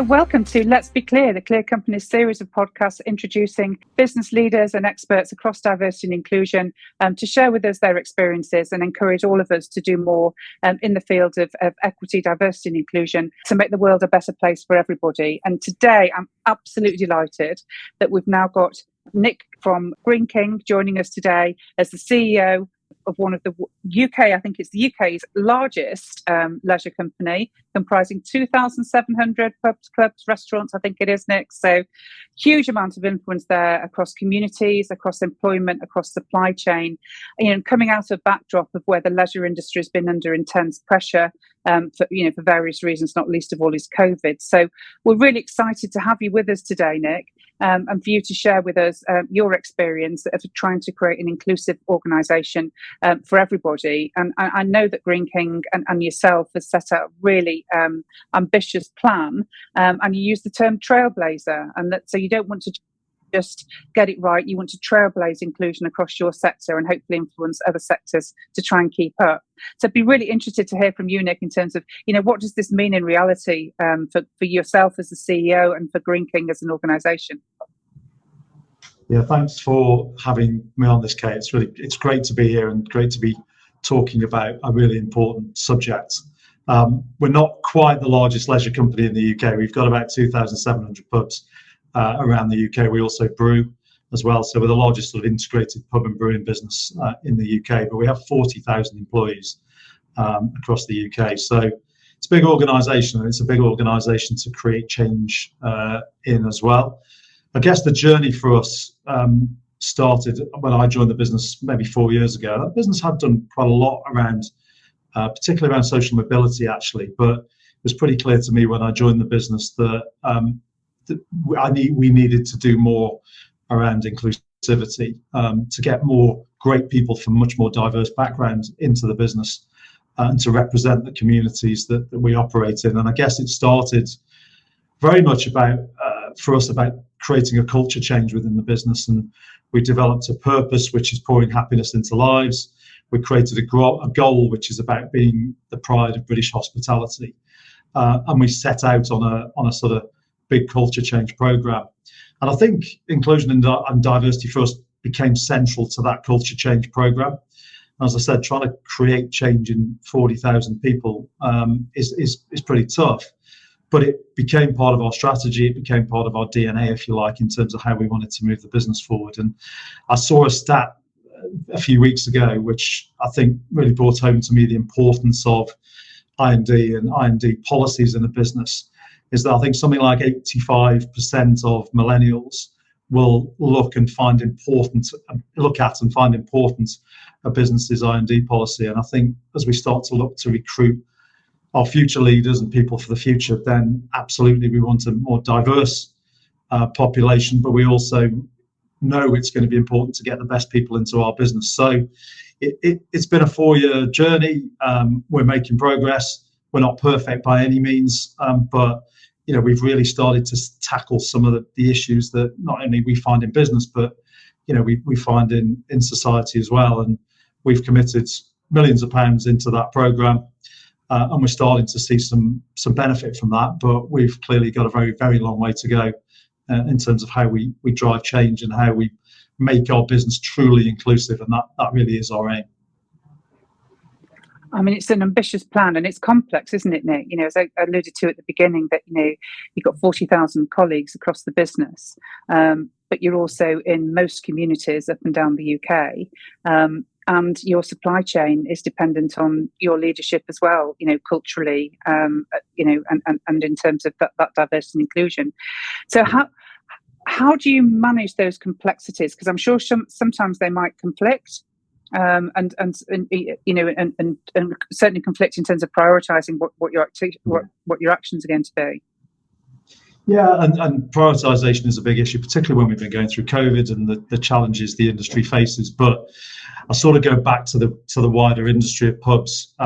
So welcome to Let's Be Clear, the Clear Company's series of podcasts introducing business leaders and experts across diversity and inclusion to share with us their experiences and encourage all of us to do more in the field of equity, diversity and inclusion to make the world a better place for everybody. And today I'm absolutely delighted that we've now got Nick from Greene King joining us today as the CEO of one of the UK, I think it's the UK's largest leisure company, comprising 2,700 pubs, clubs, restaurants, I think it is, Nick. So huge amount of influence there across communities, across employment, across supply chain, coming out of backdrop of where the leisure industry has been under intense pressure for various reasons, not least of all is COVID. So we're really excited to have you with us today, Nick, and for you to share with us your experience of trying to create an inclusive organisation for everybody. And I know that Greene King and yourself has set out a really ambitious plan, and you use the term trailblazer, and that so you don't want to just get it right, you want to trailblaze inclusion across your sector and hopefully influence other sectors to try and keep up. So I'd be really interested to hear from you, Nick, in terms of, what does this mean in reality for yourself as the CEO and for Greene King as an organisation? Yeah, thanks for having me on this, Kate. It's great to be here and great to be talking about a really important subject. We're not quite the largest leisure company in the UK. We've got about 2,700 pubs around the UK. We also brew as well, so we're the largest sort of integrated pub and brewing business in the UK, but we have 40,000 employees across the UK. So it's a big organisation, and it's a big organisation to create change in as well. I guess the journey for us started when I joined the business maybe 4 years ago. That business had done quite a lot around, particularly around social mobility actually, but it was pretty clear to me when I joined the business that we needed to do more around inclusivity, to get more great people from much more diverse backgrounds into the business and to represent the communities that we operate in. And I guess it started very much for us about creating a culture change within the business, and we developed a purpose which is pouring happiness into lives. We created a goal which is about being the pride of British hospitality, and we set out on a sort of big culture change program. And I think inclusion and diversity for us became central to that culture change program. As I said, trying to create change in 40,000 people is pretty tough, but it became part of our strategy. It became part of our DNA, if you like, in terms of how we wanted to move the business forward. And I saw a stat a few weeks ago, which I think really brought home to me the importance of I&D and I&D policies in a business, is that I think something like 85% of millennials will look at and find important a business's I&D policy. And I think as we start to look to recruit our future leaders and people for the future, then absolutely we want a more diverse population, but we also know it's going to be important to get the best people into our business. So it's been a 4-year journey. We're making progress. We're not perfect by any means, but we've really started to tackle some of the issues that not only we find in business, but we find in society as well. And we've committed millions of pounds into that programme, and we're starting to see some benefit from that. But we've clearly got a very, very long way to go in terms of how we drive change and how we make our business truly inclusive, and that really is our aim. I mean, it's an ambitious plan and it's complex, isn't it, Nick? As I alluded to at the beginning, that, you've got 40,000 colleagues across the business, but you're also in most communities up and down the UK. And your supply chain is dependent on your leadership as well, culturally, and in terms of that diversity and inclusion. So how do you manage those complexities? Because I'm sure sometimes they might conflict. And certainly conflict in terms of prioritising what your actions are going to be. Yeah, and prioritisation is a big issue, particularly when we've been going through COVID and the challenges the industry faces. But I sort of go back to the wider industry of pubs.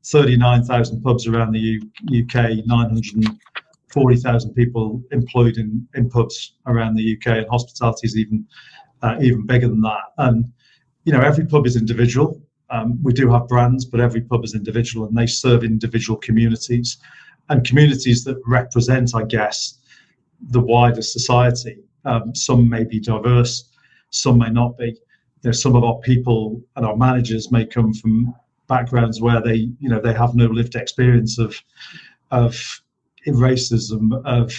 39,000 pubs around the UK, 940,000 people employed in pubs around the UK, and hospitality is even bigger than that. And every pub is individual. We do have brands, but every pub is individual, and they serve individual communities. and communities that represent, I guess, the wider society. Some may be diverse, some may not be. Some of our people and our managers may come from backgrounds where they have no lived experience of racism, of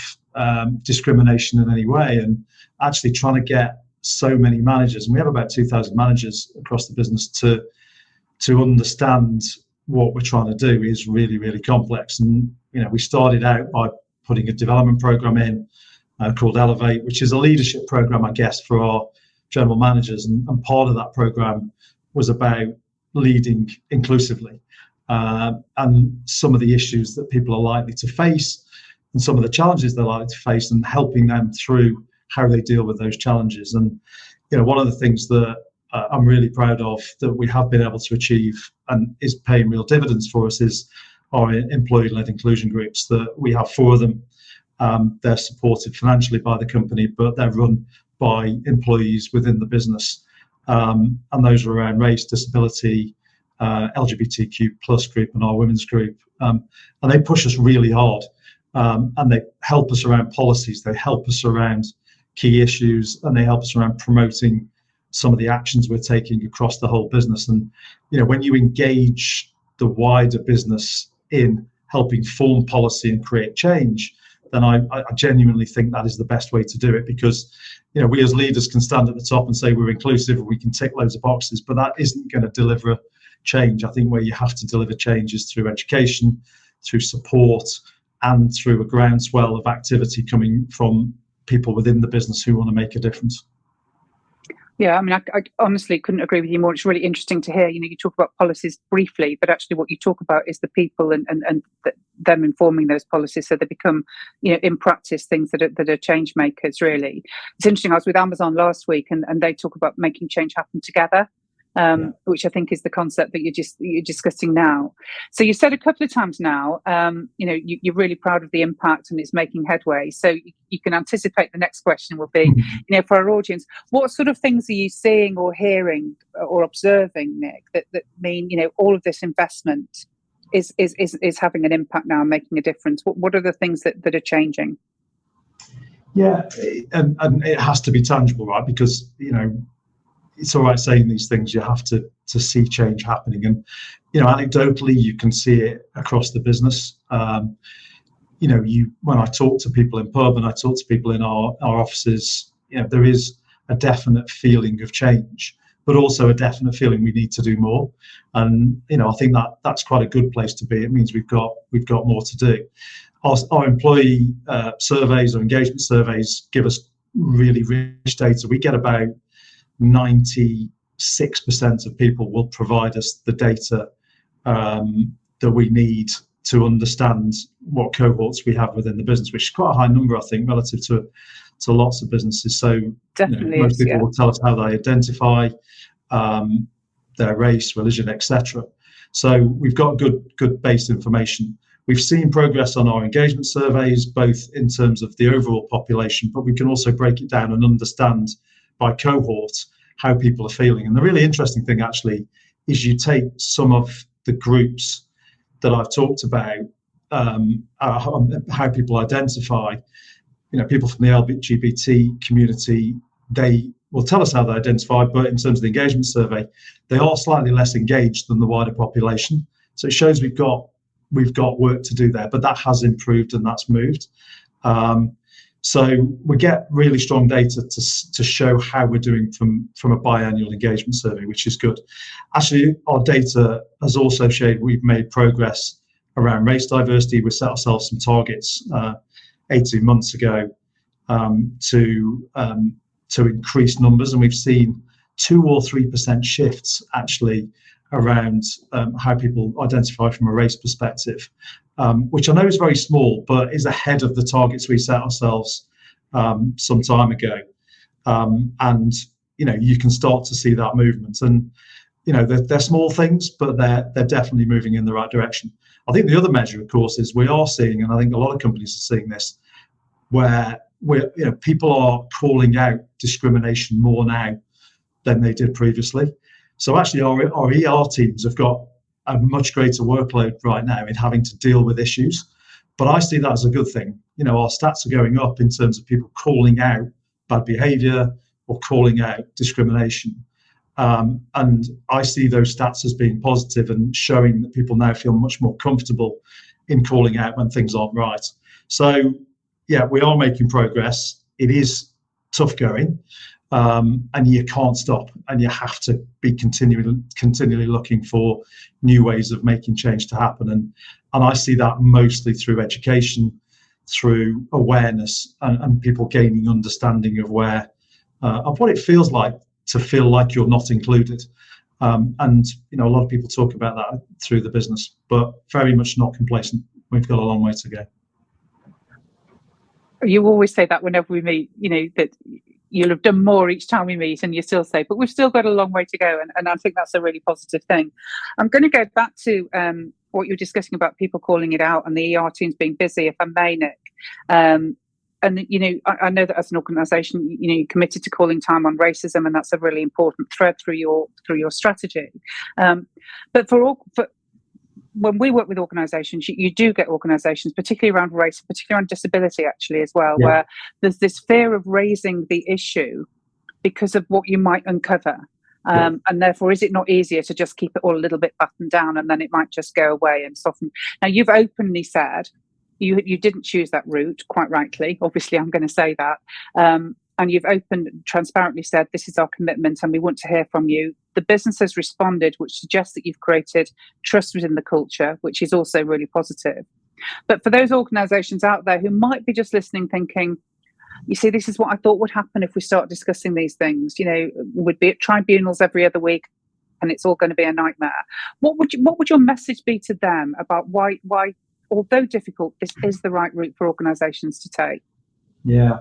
discrimination in any way, and actually trying to get so many managers, and we have about 2,000 managers across the business, to understand what we're trying to do is really, really complex. And we started out by putting a development program in called Elevate, which is a leadership program, I guess, for our general managers, and part of that program was about leading inclusively, and some of the issues that people are likely to face and some of the challenges they're likely to face, and helping them through how they deal with those challenges. And one of the things that I'm really proud of that we have been able to achieve and is paying real dividends for us is our employee-led inclusion groups. That we have 4 of them. They're supported financially by the company, but they're run by employees within the business, and those are around race, disability, LGBTQ plus group, and our women's group, and they push us really hard, and they help us around policies, they help us around key issues, and they help us around promoting some of the actions we're taking across the whole business. And when you engage the wider business in helping form policy and create change, then I genuinely think that is the best way to do it, because we as leaders can stand at the top and say we're inclusive and we can tick loads of boxes, but that isn't going to deliver change. I think where you have to deliver change is through education, through support, and through a groundswell of activity coming from people within the business who want to make a difference. Yeah, I mean, I honestly couldn't agree with you more. It's really interesting to hear. You talk about policies briefly, but actually what you talk about is the people and them informing those policies, so they become, in practice, things that are change makers, really. It's interesting. I was with Amazon last week, and they talk about making change happen together. Which I think is the concept that you're discussing now. So you said a couple of times now, you're really proud of the impact and it's making headway. So you can anticipate the next question will be, for our audience, what sort of things are you seeing or hearing or observing, Nick, that mean, all of this investment is having an impact now and making a difference? What are the things that are changing? Yeah, and it has to be tangible, right? Because, it's all right saying these things, you have to see change happening. And, anecdotally, you can see it across the business. When I talk to people in pub and I talk to people in our offices, there is a definite feeling of change, but also a definite feeling we need to do more. And, I think that's quite a good place to be. It means we've got more to do. Our employee surveys or engagement surveys give us really rich data. We get about 96% of people will provide us the data that we need to understand what cohorts we have within the business, which is quite a high number, I think, relative to lots of businesses. So definitely most people will tell us how they identify, their race, religion, etc. So we've got good base information. We've seen progress on our engagement surveys, both in terms of the overall population, but we can also break it down and understand by cohort how people are feeling. And the really interesting thing actually is you take some of the groups that I've talked about, how people identify, people from the LGBT community, they will tell us how they identify, but in terms of the engagement survey, they are slightly less engaged than the wider population. So it shows we've got work to do there, but that has improved and that's moved. So we get really strong data to show how we're doing from a biannual engagement survey, which is good. Actually, our data has also showed we've made progress around race diversity. We set ourselves some targets 18 months ago to increase numbers, and we've seen 2 or 3% shifts actually around how people identify from a race perspective, which I know is very small, but is ahead of the targets we set ourselves some time ago. And you can start to see that movement, and they're small things, but they're definitely moving in the right direction. I think the other measure, of course, is we are seeing, and I think a lot of companies are seeing this, where people are calling out discrimination more now than they did previously. So actually our ER teams have got a much greater workload right now in having to deal with issues, But I see that as a good thing. Our stats are going up in terms of people calling out bad behaviour or calling out discrimination. And I see those stats as being positive and showing that people now feel much more comfortable in calling out when things aren't right. So, yeah, we are making progress. It is tough going, and you can't stop, and you have to be continually looking for new ways of making change to happen. And I see that mostly through education, through awareness, and people gaining understanding of of what it feels like to feel like you're not included. And a lot of people talk about that through the business, but very much not complacent. We've got a long way to go. You always say that whenever we meet, that you'll have done more each time we meet, and you still say, but we've still got a long way to go. And I think that's a really positive thing. I'm going to go back to what you're discussing about people calling it out and the ER teams being busy, if I may, Nick. And I know that as an organisation, you're committed to calling time on racism, and that's a really important thread through your strategy. But when we work with organisations, you do get organisations, particularly around race, particularly around disability, actually as well, where there's this fear of raising the issue because of what you might uncover. And therefore, is it not easier to just keep it all a little bit buttoned down, and then it might just go away and soften? Now, you've openly said you didn't choose that route, quite rightly. Obviously, I'm going to say that. And you've transparently said, this is our commitment and we want to hear from you. The business has responded, which suggests that you've created trust within the culture, which is also really positive. But for those organisations out there who might be just listening thinking, you see, this is what I thought would happen if we start discussing these things, we'd be at tribunals every other week and it's all going to be a nightmare. What would your message be to them about why, although difficult, this is the right route for organisations to take? Yeah.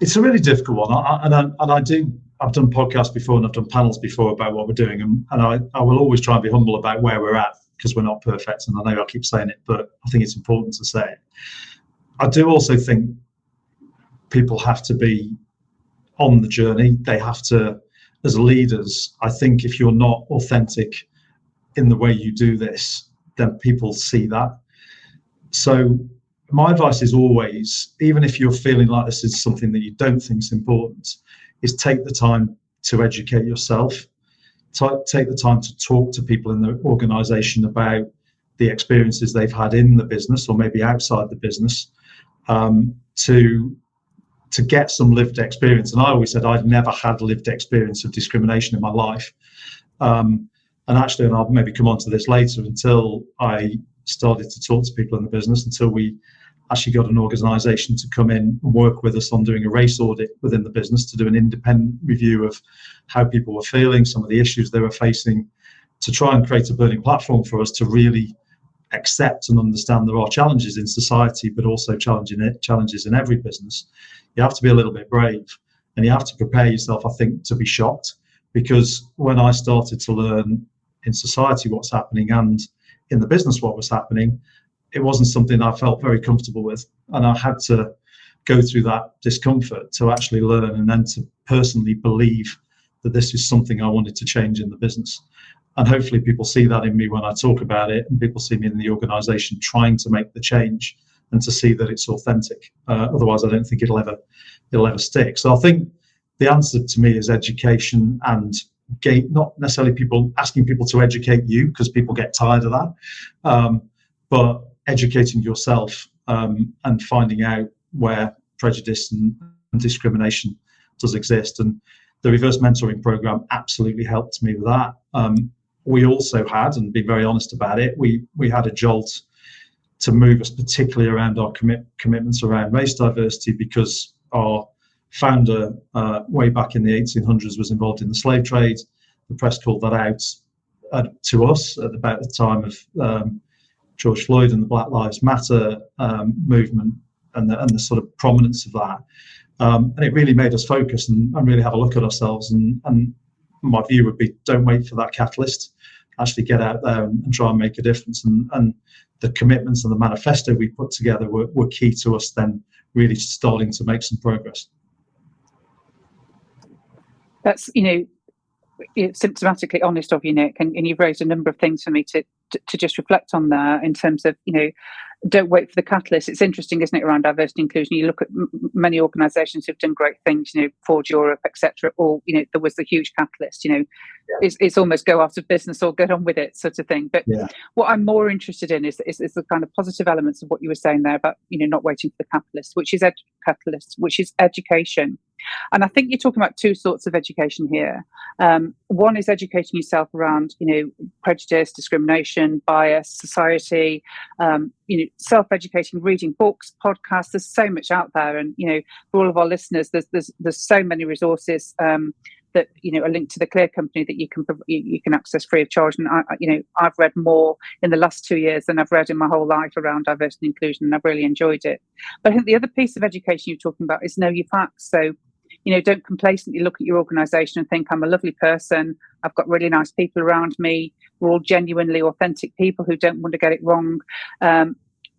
It's a really difficult one, I've done podcasts before and I've done panels before about what we're doing, and I will always try and be humble about where we're at, because we're not perfect, and I know I keep saying it, but I think it's important to say it. I do also think people have to be on the journey. They have to, as leaders, I think if you're not authentic in the way you do this, then people see that. So my advice is always, even if you're feeling like this is something that you don't think is important, is take the time to educate yourself. Take the time to talk to people in the organisation about the experiences they've had in the business or maybe outside the business, to get some lived experience. And I always said I'd never had lived experience of discrimination in my life. And actually, and I'll maybe come on to this later, until I started to talk to people in the business, until we actually got an organisation to come in and work with us on doing a race audit within the business, to do an independent review of how people were feeling, some of the issues they were facing, to try and create a burning platform for us to really accept and understand there are challenges in society, but also challenges in every business. You have to be a little bit brave, and you have to prepare yourself, I think, to be shocked, because when I started to learn in society what's happening and in the business what was happening, it wasn't something I felt very comfortable with, and I had to go through that discomfort to actually learn, and then to personally believe that this is something I wanted to change in the business. And hopefully people see that in me when I talk about it, and people see me in the organisation trying to make the change, and to see that it's authentic. Otherwise, I don't think it'll ever stick. So I think the answer to me is education, and not necessarily asking people to educate you, because people get tired of that, but educating yourself, and finding out where prejudice and discrimination does exist. And the reverse mentoring program absolutely helped me with that. We also had, and be very honest about it, we had a jolt to move us, particularly around our commitments around race diversity, because our founder, way back in the 1800s, was involved in the slave trade. The press called that out to us at about the time of George Floyd and the Black Lives Matter movement, and the sort of prominence of that. And it really made us focus and really have a look at ourselves. And my view would be, don't wait for that catalyst. Actually get out there and try and make a difference. And the commitments and the manifesto we put together were key to us then really starting to make some progress. That's, symptomatically honest of you, Nick, and you've raised a number of things for me to to just reflect on there in terms of, don't wait for the catalyst. It's interesting, isn't it, around diversity and inclusion? You look at many organisations who've done great things, Ford Europe, etc. Or, there was the huge catalyst, it's almost go out of business or get on with it sort of thing. But what I'm more interested in is the kind of positive elements of what you were saying there about, not waiting for the catalyst, which is education. And I think you're talking about two sorts of education here. One is educating yourself around, prejudice, discrimination, bias, society, self-educating, reading books, podcasts. There's so much out there. And, for all of our listeners, there's so many resources that, are linked to the Clear company that you can access free of charge. And, I've read more in the last 2 years than I've read in my whole life around diversity and inclusion, and I've really enjoyed it. But I think the other piece of education you're talking about is know your facts. So, don't complacently look at your organisation and think, I'm a lovely person, I've got really nice people around me, we're all genuinely authentic people who don't want to get it wrong.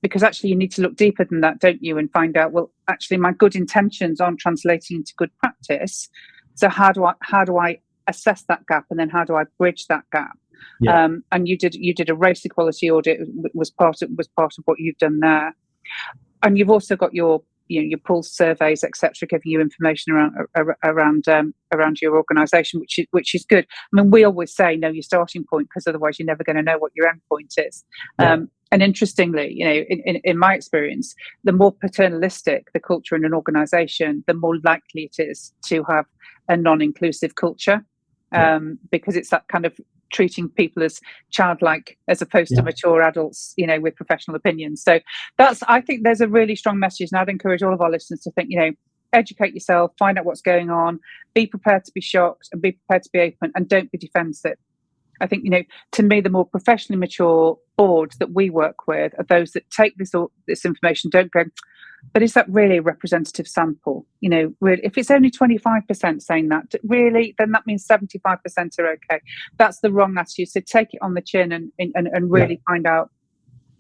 Because actually you need to look deeper than that, don't you, and find out, well, actually my good intentions aren't translating into good practice. So how do I assess that gap, and then how do I bridge that gap? Yeah. And you did a race equality audit, was part of what you've done there, and you've also got your pulse surveys, etc., giving you information around your organisation, which is good. I mean, we always say know your starting point, because otherwise you're never going to know what your end point is. Yeah. And interestingly, in my experience, the more paternalistic the culture in an organisation, the more likely it is to have a non-inclusive culture, because it's that kind of treating people as childlike as opposed to mature adults, with professional opinions. So I think there's a really strong message, and I'd encourage all of our listeners to think, educate yourself, find out what's going on, be prepared to be shocked, and be prepared to be open, and don't be defensive. I think, to me, the more professionally mature boards that we work with are those that take this information, don't go, but is that really a representative sample? Really, if it's only 25% saying that, really, then that means 75% are okay. That's the wrong attitude. So take it on the chin and really find out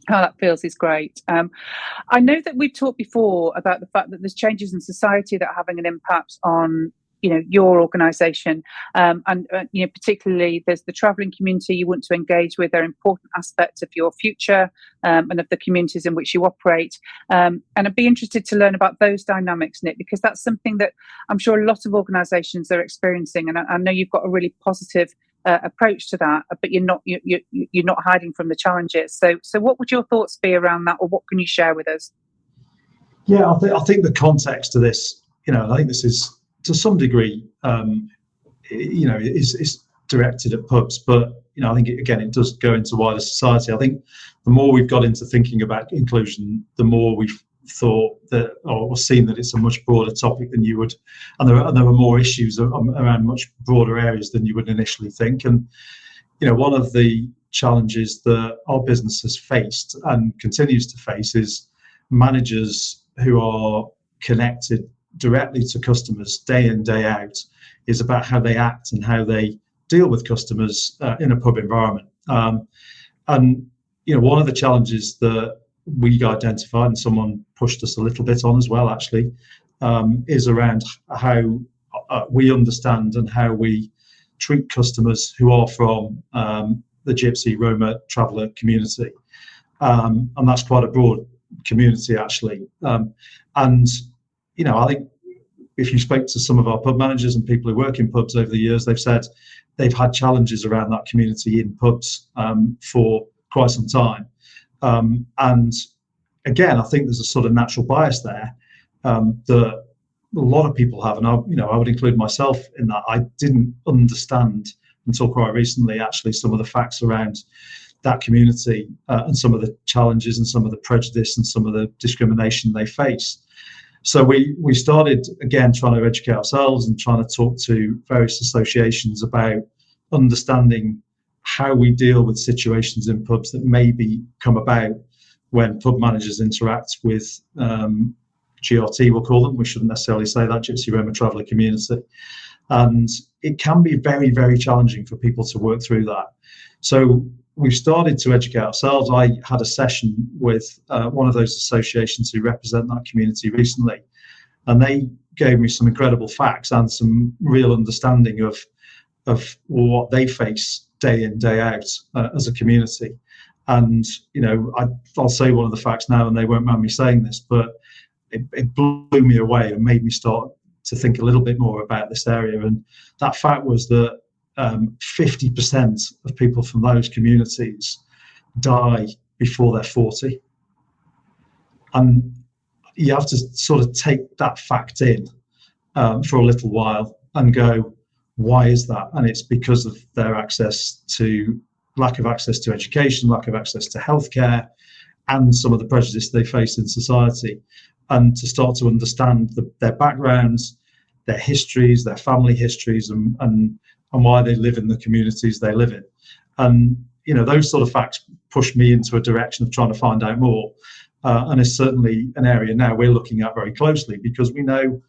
how that feels is great. I know that we've talked before about the fact that there's changes in society that are having an impact on your organisation, and particularly there's the travelling community you want to engage with. They're important aspects of your future, and of the communities in which you operate, and I'd be interested to learn about those dynamics, Nick, because that's something that I'm sure a lot of organisations are experiencing, and I know you've got a really positive approach to that, but you're not hiding from the challenges. So what would your thoughts be around that, or what can you share with us? Yeah, I think the context to this, I think this is, to some degree, is directed at pubs, but I think it does go into wider society. I think the more we've got into thinking about inclusion, the more we've thought that, or seen that it's a much broader topic than you would, and there are more issues around much broader areas than you would initially think. And one of the challenges that our business has faced and continues to face is managers who are connected directly to customers day in, day out, is about how they act and how they deal with customers in a pub environment. And one of the challenges that we identified, and someone pushed us a little bit on as well, actually, is around how we understand and how we treat customers who are from the Gypsy Roma traveller community. And that's quite a broad community, actually. I think if you spoke to some of our pub managers and people who work in pubs over the years, they've said they've had challenges around that community in pubs for quite some time. And again, I think there's a sort of natural bias there that a lot of people have, and I would include myself in that. I didn't understand until quite recently, actually, some of the facts around that community and some of the challenges and some of the prejudice and some of the discrimination they face. So we started, again, trying to educate ourselves and trying to talk to various associations about understanding how we deal with situations in pubs that maybe come about when pub managers interact with GRT, we'll call them. We shouldn't necessarily say that, Gypsy Roma Traveller Community. And it can be very, very challenging for people to work through that. So we've started to educate ourselves. I had a session with one of those associations who represent that community recently, and they gave me some incredible facts and some real understanding of what they face day in, day out as a community. And, I'll say one of the facts now, and they won't mind me saying this, but it blew me away and made me start to think a little bit more about this area. And that fact was that 50% of people from those communities die before they're 40. And you have to sort of take that fact in for a little while and go, why is that? And it's because of their lack of access to education, lack of access to healthcare, and some of the prejudice they face in society. And to start to understand their backgrounds, their histories, their family histories, and why they live in the communities they live in. And those sort of facts push me into a direction of trying to find out more. And it's certainly an area now we're looking at very closely, because we know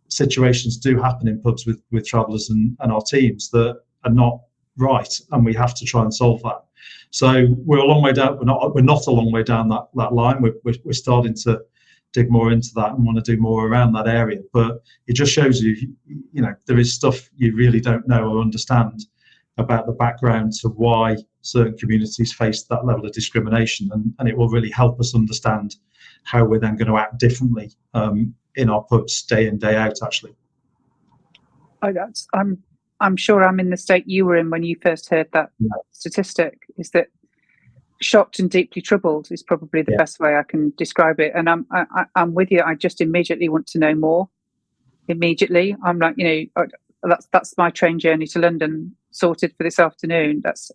situations do happen in pubs with travellers and our teams that are not right, and we have to try and solve that. So we're a long way down. We're not a long way down that line. We're starting to dig more into that and want to do more around that area. But it just shows you, there is stuff you really don't know or understand about the background to why certain communities face that level of discrimination, and it will really help us understand how we're then going to act differently in our pubs day in, day out, actually. I'm sure I'm in the state you were in when you first heard that statistic, is that shocked and deeply troubled is probably the best way I can describe it. And I'm with you. I just immediately want to know more. Immediately, I'm like, that's my train journey to London sorted for this afternoon. That's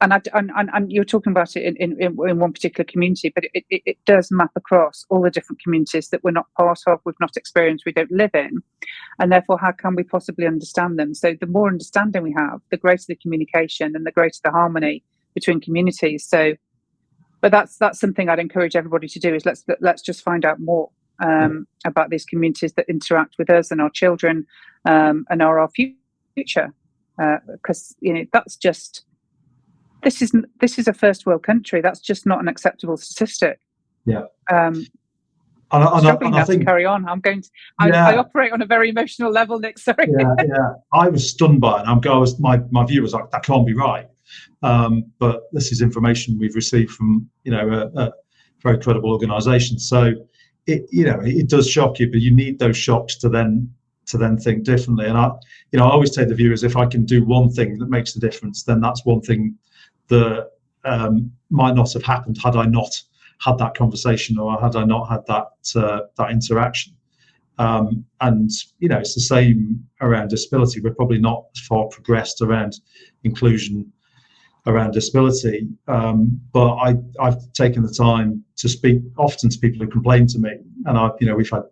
and you're talking about it in one particular community, but it does map across all the different communities that we're not part of, we've not experienced, we don't live in, and therefore how can we possibly understand them? So the more understanding we have, the greater the communication and the greater the harmony between communities. So, but that's something I'd encourage everybody to do, is let's just find out more about these communities that interact with us and our children and are our future, because that's just. This is a first world country. That's just not an acceptable statistic. Yeah. Struggling now to carry on. I operate on a very emotional level, Nick. Sorry. Yeah. I was stunned by it. My view was like, that can't be right. But this is information we've received from a very credible organisation. So it does shock you, but you need those shocks to then think differently. And I always take the view as if I can do one thing that makes the difference, then that's one thing that might not have happened had I not had that conversation, or had I not had that interaction. And it's the same around disability. We're probably not as far progressed around inclusion around disability, but I've taken the time to speak often to people who complain to me, and we've had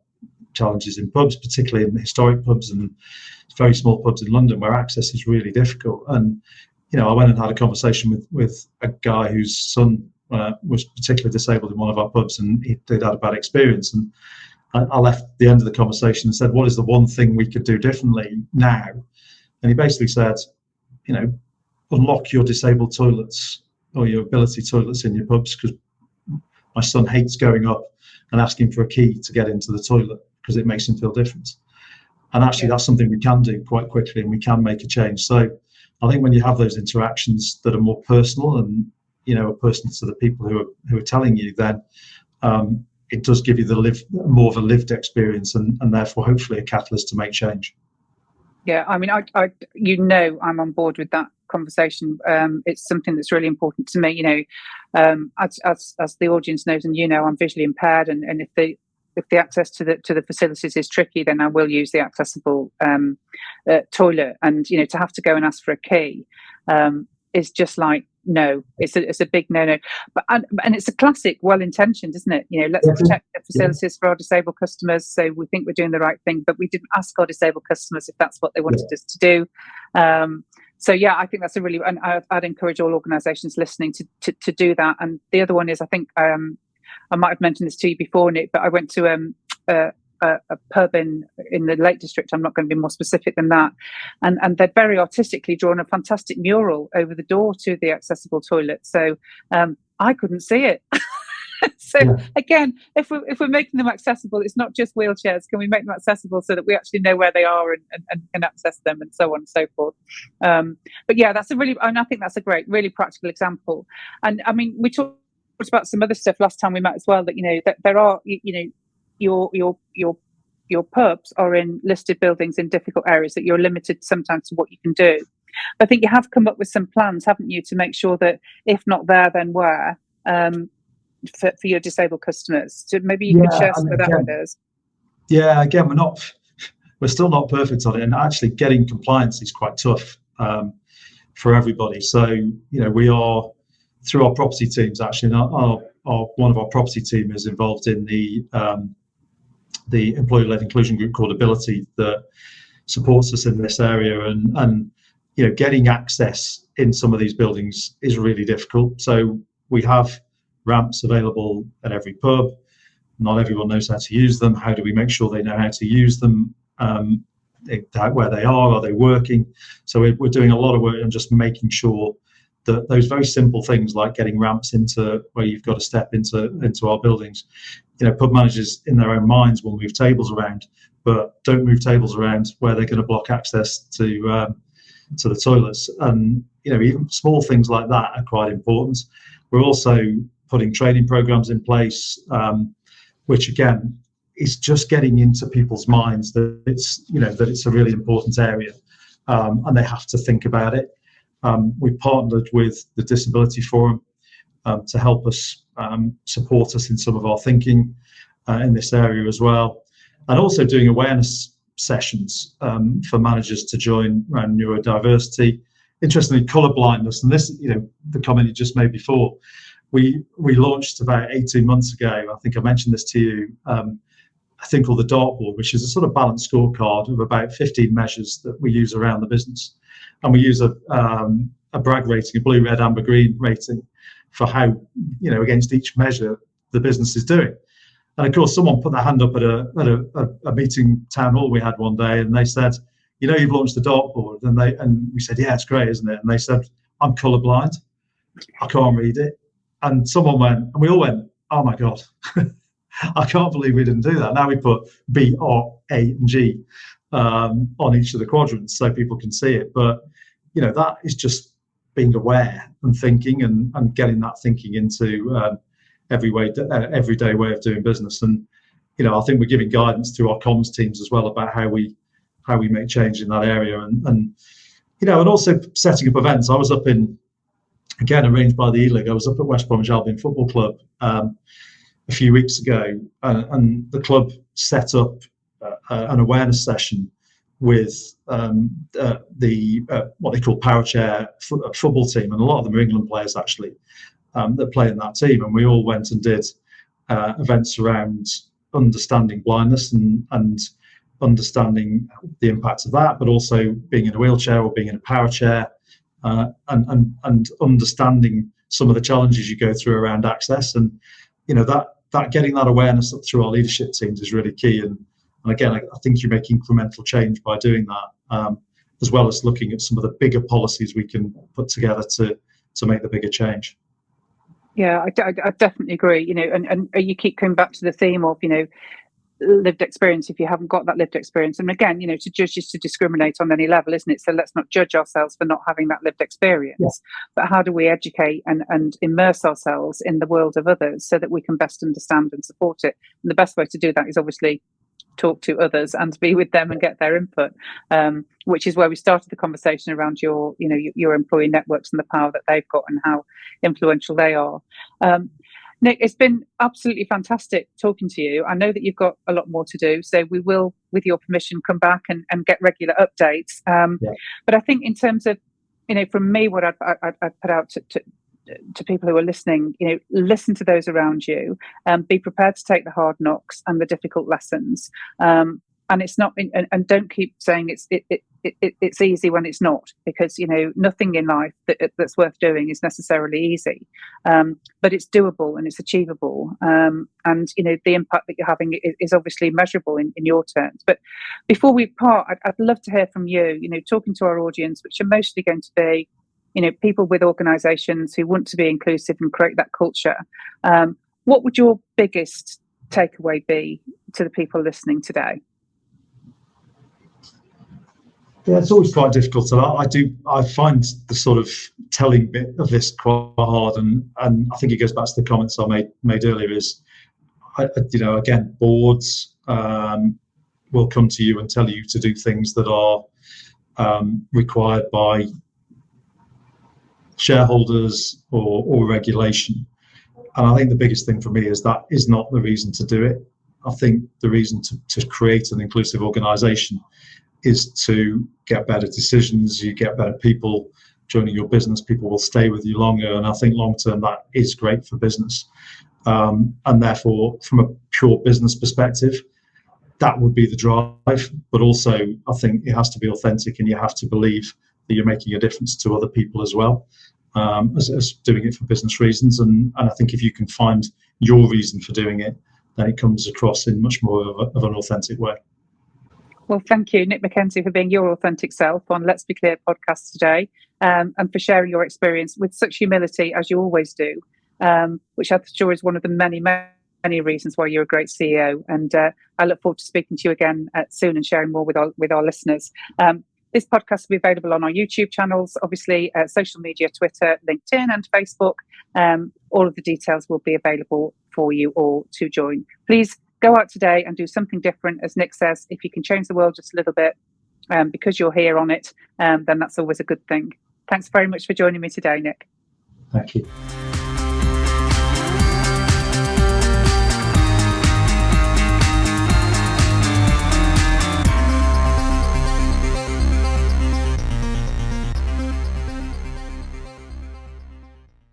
challenges in pubs, particularly in historic pubs and very small pubs in London, where access is really difficult. And I went and had a conversation with a guy whose son was particularly disabled in one of our pubs, and they'd had a bad experience. And I left at the end of the conversation and said, what is the one thing we could do differently now? And he basically said, unlock your disabled toilets or your ability toilets in your pubs, because my son hates going up and asking for a key to get into the toilet because it makes him feel different. And actually that's something we can do quite quickly, and we can make a change. So I think when you have those interactions that are more personal and are personal to the people who are telling you, then it does give you more of a lived experience, and therefore hopefully a catalyst to make change. Yeah, I mean, I'm on board with that conversation. It's something that's really important to me. As the audience knows, and I'm visually impaired, and if the access to the facilities is tricky, then I will use the accessible toilet. And to have to go and ask for a key is just like, no, it's a big no. But and it's a classic, well-intentioned, isn't it? Let's protect the facilities for our disabled customers, so we think we're doing the right thing, but we didn't ask our disabled customers if that's what they wanted us to do. So yeah, I think that's and I'd encourage all organisations listening to do that. And the other one is, I think I might have mentioned this to you before, Nick, but I went to a pub in the Lake District. I'm not going to be more specific than that. And they'd very artistically drawn a fantastic mural over the door to the accessible toilet. So I couldn't see it. So Yeah. again, if we're making them accessible, it's not just wheelchairs. Can we make them accessible so that we actually know where they are and can access them, and so on and so forth? But yeah, and I think that's a great, really practical example. And I mean, we talked about some other stuff last time we met as well. That that there are, your pubs are in listed buildings in difficult areas, that you're limited sometimes to what you can do. But I think you have come up with some plans, haven't you, to make sure that if not there, then where, for your disabled customers. So maybe you could share some of that with us. Yeah, again, we're still not perfect on it, and actually getting compliance is quite tough for everybody. So we are, through our property teams, actually, one of our property team is involved in the employee-led inclusion group called Ability, that supports us in this area, and getting access in some of these buildings is really difficult. So we have ramps available at every pub. Not everyone knows how to use them. How do we make sure they know how to use them? Where they are they working? So we're doing a lot of work on just making sure that those very simple things, like getting ramps into where you've got to step into our buildings. Pub managers in their own minds will move tables around, but don't move tables around where they're going to block access to the toilets. And even small things like that are quite important. We're also putting training programs in place, which again is just getting into people's minds that it's a really important area, and they have to think about it. We've partnered with the Disability Forum to help us support us in some of our thinking in this area as well, and also doing awareness sessions for managers to join around neurodiversity. Interestingly, colour blindness, and this, the comment you just made before, we launched about 18 months ago. I think I mentioned this to you. A thing called the dartboard, which is a sort of balanced scorecard of about 15 measures that we use around the business, and we use a brag rating, a blue, red, amber, green rating for how against each measure the business is doing. And of course, someone put their hand up at a meeting town hall we had one day, and they said, you've launched the dartboard, and we said, yeah, it's great, isn't it? And they said, I'm colourblind, I can't read it. And someone went, and we all went, oh my God, I can't believe we didn't do that. Now we put B, R, A, and G on each of the quadrants so people can see it. But that is just being aware and thinking, and getting that thinking into everyday way of doing business. And I think we're giving guidance to our comms teams as well about how we make change in that area, and also setting up events. I was up again, arranged by the E-League. I was up at West Bromwich Albion Football Club a few weeks ago, and the club set up an awareness session with what they call power chair football team, and a lot of them are England players actually that play in that team. And we all went and did events around understanding blindness and understanding the impact of that, but also being in a wheelchair or being in a power chair, and understanding some of the challenges you go through around access. And that getting that awareness up through our leadership teams is really key. And again, I think you make incremental change by doing that, as well as looking at some of the bigger policies we can put together to make the bigger change. Yeah, I definitely agree. And you keep coming back to the theme of lived experience if you haven't got that lived experience. And again, to judge is to discriminate on any level, isn't it? So let's not judge ourselves for not having that lived experience, but how do we educate and immerse ourselves in the world of others so that we can best understand and support it? And the best way to do that is obviously talk to others and be with them and get their input, which is where we started the conversation around your employee networks and the power that they've got and how influential they are. Nick, it's been absolutely fantastic talking to you. I know that you've got a lot more to do, so we will, with your permission, come back and get regular updates. But I think in terms of, from me, what I'd put out to people who are listening, listen to those around you, be prepared to take the hard knocks and the difficult lessons. And it's not, and don't keep saying it's easy when it's not, because nothing in life that's worth doing is necessarily easy, but it's doable and it's achievable, and the impact that you're having is obviously measurable in your terms. But before we part, I'd love to hear from you. Talking to our audience, which are mostly going to be people with organisations who want to be inclusive and create that culture. what would your biggest takeaway be to the people listening today? Yeah, it's always quite difficult. I find the sort of telling bit of this quite hard, and I think it goes back to the comments I made earlier. Is again, boards will come to you and tell you to do things that are required by shareholders or regulation. And I think the biggest thing for me is that is not the reason to do it. I think the reason to create an inclusive organisation is to get better decisions. You get better people joining your business. People will stay with you longer, and I think long term that is great for business. And therefore, from a pure business perspective, that would be the drive. But also, I think it has to be authentic, and you have to believe that you're making a difference to other people as well, as doing it for business reasons. And I think if you can find your reason for doing it, then it comes across in much more of an authentic way. Well, thank you, Nick Mackenzie, for being your authentic self on Let's Be Clear podcast today, and for sharing your experience with such humility, as you always do, which I'm sure is one of the many reasons why you're a great CEO. And I look forward to speaking to you again soon and sharing more with our listeners. This podcast will be available on our YouTube channels, obviously, social media, Twitter, LinkedIn and Facebook. All of the details will be available for you all to join. Please go out today and do something different. As Nick says, if you can change the world just a little bit because you're here on it, then that's always a good thing. Thanks very much for joining me today, Nick. Thank you.